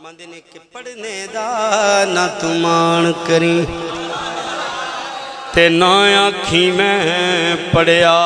फरमांदे ने कि पढ़ने दा ना तू मान करी ते ना आखी मैं पढ़िया।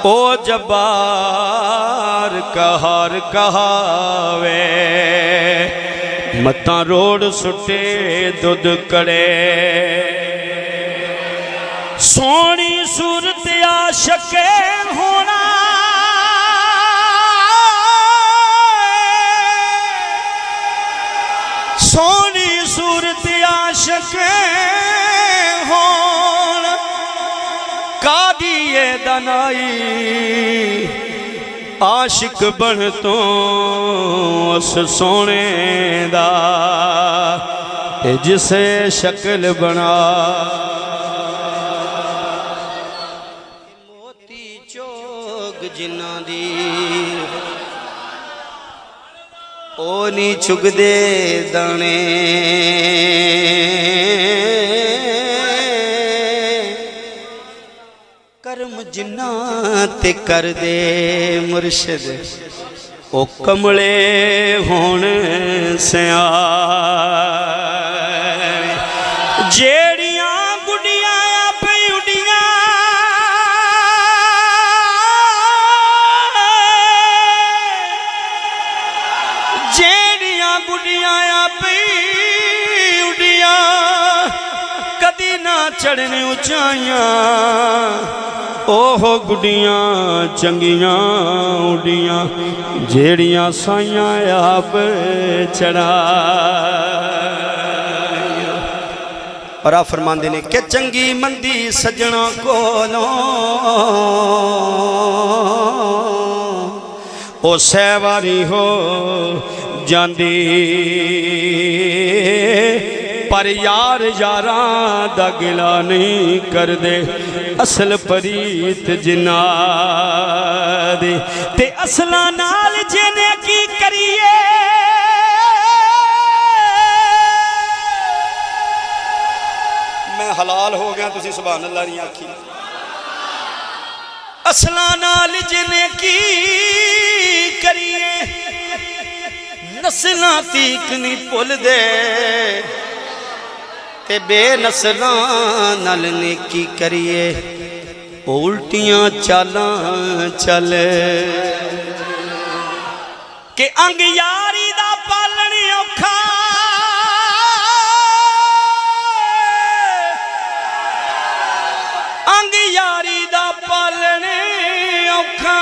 ओ जब्बार कहर कहावे मता रोड सुटे दुध कड़े। सोनी सूरत आशके होना सोनी सूरत आशके होन कादिए दनाई आशिक बन तो उस सोने दा जिसे शक्ल बना। मोती चोग जिन्ना दी ओ नी चुगदे दाने कर्म जिन्ना ते कर दे मुर्शद ओ कमले होण सिया। जेड़ियां गुडियां आपे उडियां जेड़ियां गुडियां आपे उडियां कदी ना चढ़न उचाइयां। ओहो गुडियां चंगियां उडियां जेड़ियां साइयां आप चढ़ा। और आप फरमांदे ने कि चंगी मंदी सजना कोलों ओ सहवारी हो जांदी पर यार यारां दा गिला नहीं कर दे। असल परीत जिन्ना दे ते असला नाल जिने की करिए। मैं हलाल हो गया तुसी सुभान अल्लाह नहीं आखी। असला नाल जिने की करिए नस्लां तीक नहीं भुल दे ते बेनस्लां नाल नेकी करिए उल्टियां चालां चल के अंग यारी दा पालन औखा। अंग यारी दा पालन औखा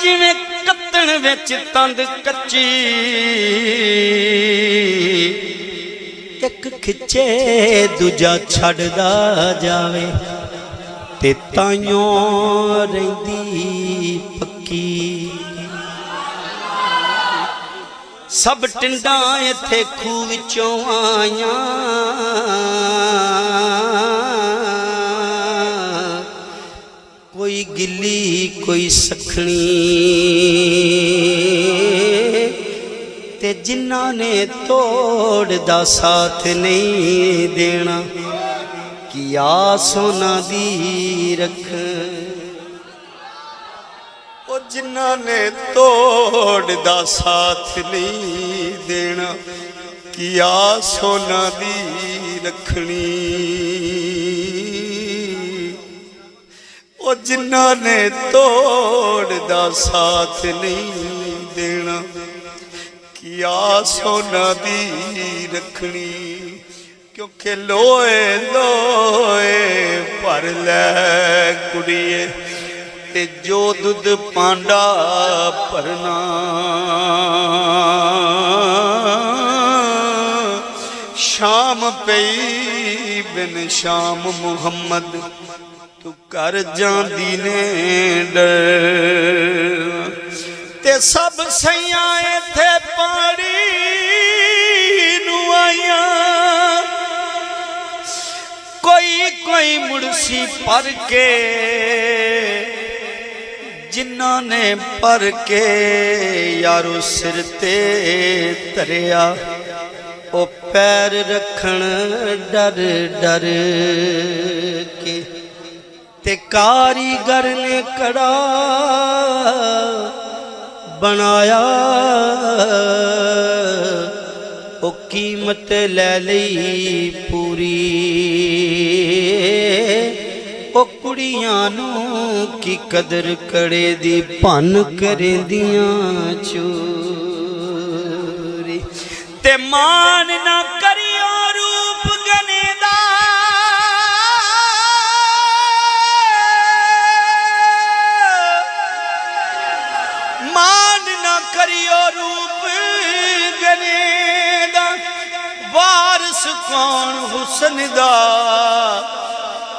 जिवें कत्तण विच तंद कच्ची। एक खिचे दूजा छड़दा जावे ते ताइयों रहिंदी पक्की। सब टिंडा इत्थे खूह विचों आइयां कोई गिल्ली कोई सखनी ते जिन्ना ने तोड़ दा साथ नहीं देना किया सोना दी रख। ओ जिन्ना ने तोड़ दा साथ नहीं देना किया सोना दी रखनी। ओ जिन्ना ने तोड़ दा साथ नहीं देना किया सोना दी रखनी। क्योंकि लोए लोए भर लै कुड़िए ते जो दुध पांडा भरना। शाम पई बिन शाम मुहम्मद तू कर जांदी ने डर ते सब सैयां इत्थे पानी नू आइयां। कोई कोई मुड़सी पर के जिन्ना ने पर के यारो सिर ते तरिया ओ पैर रखण डर डर के ते कारीगर ने कड़ा बनाया ओ कीमत ले लई पूरी ओ कुड़ियां नू की कदर कड़े दी भन करेंदियां चोरी ते मान ना करियो रूप गने दा मान ना करियो रूप गने दा वारस कौन हुसन दा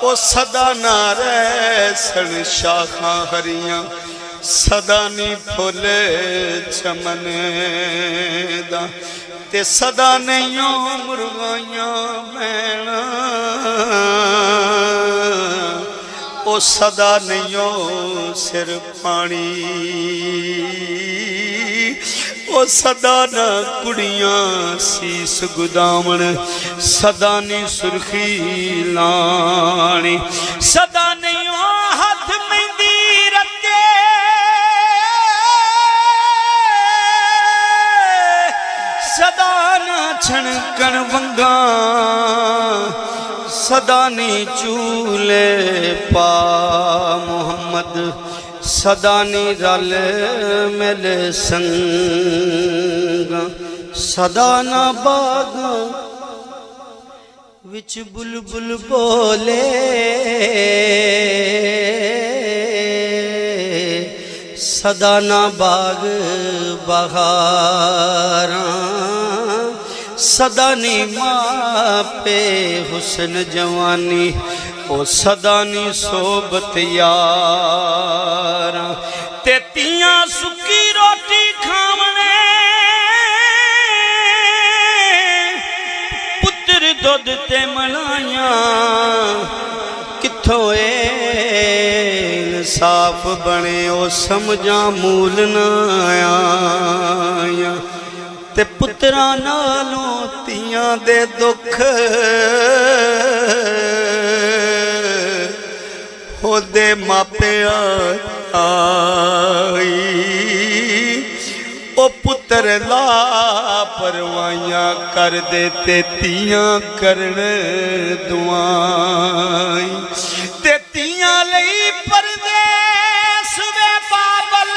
ओ सदा ना रह सन शाखां हरियां सदा नी फुल चमन दा ते सदा नहीं मुर्गाइयां मैना ओ सदा नहीं सिर पानी ओ सदा न कुड़ियां सीस गुदामण सदा नी सुर्खी लानी सदा नहीं हाथ मेहंदी रखे सदा न छणकण वंगा सदा नी चूले पा मोहम्मद सदा नी रल मिल संगा सदा ना बाग विच बुलबुल बोले सदा ना बाग बहारा सदा नी मापे हुसन जवानी ओ सदा नी सोबत यारा ते तियां सुकी रोटी खावने पुत्र दुध ते मलाइयां किथों इंसाफ बने ओ समझा मूल ना आया ते पुत्रा नालों तियां दे दुख होदे मापिया आई ओ पुत्र लापरवाइयां कर दे ते तियां करन दुआई ते तियां लई परदेस वे बाबल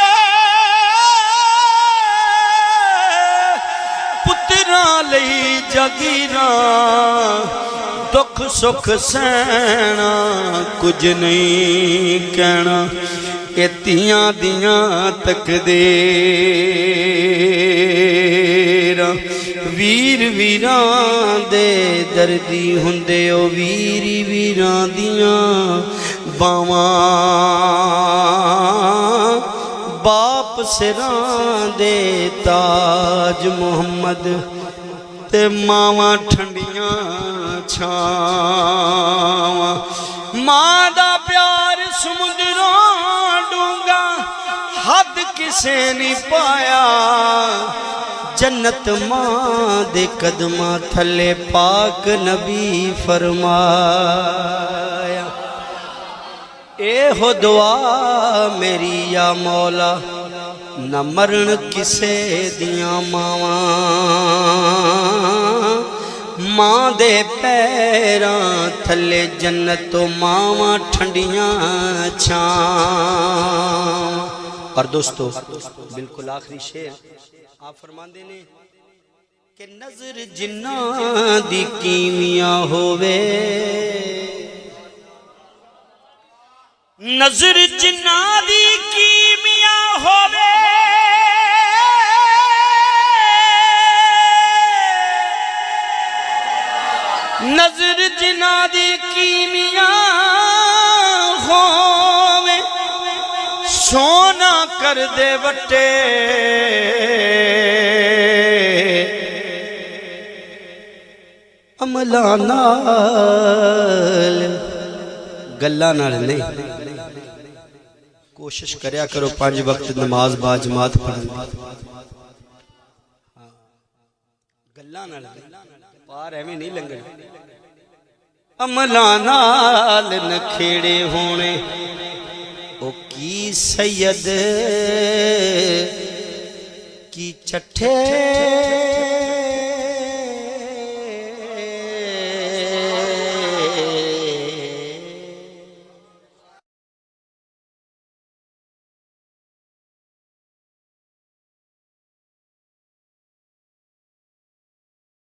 पुत्रा लई जगीरा दुख सुख सहना कुछ नहीं कहना ये तियां दियां तकदीर वीर वीरां दे दर्दी हुंदे ओ वीरी वीरां दियां बावां बाप सिरां दे ताज मुहम्मद ते मावां ठंडियां छावां मां दा प्यार समुद्रों डूंगा हद किसे नहीं पाया जन्नत मां दे कदमां थले पाक नबी फरमाया ए हो दुआ मेरी या मौला न मरण किसे दियां मावां मां दे पैरां थले जन्नत मावां ठंडियां छावां। और दोस्तों बिल्कुल आखिरी शेर आप फरमांदे ने कि नजर जिन्ना दी कीमिया होवे नजर जिन्ना दी कीमिया होवे नजर जिन्ना दी कीमिया होवे सोना कर दे वटे अमला नाल गल्ला नाल नहीं कोशिश करया करो 5 वक्त नमाज बा जमात पढ़न गल्ला नाल पार एवें नहीं लंघण अमलां नाल नखेड़े होने ओ की सैयद की चट्ठे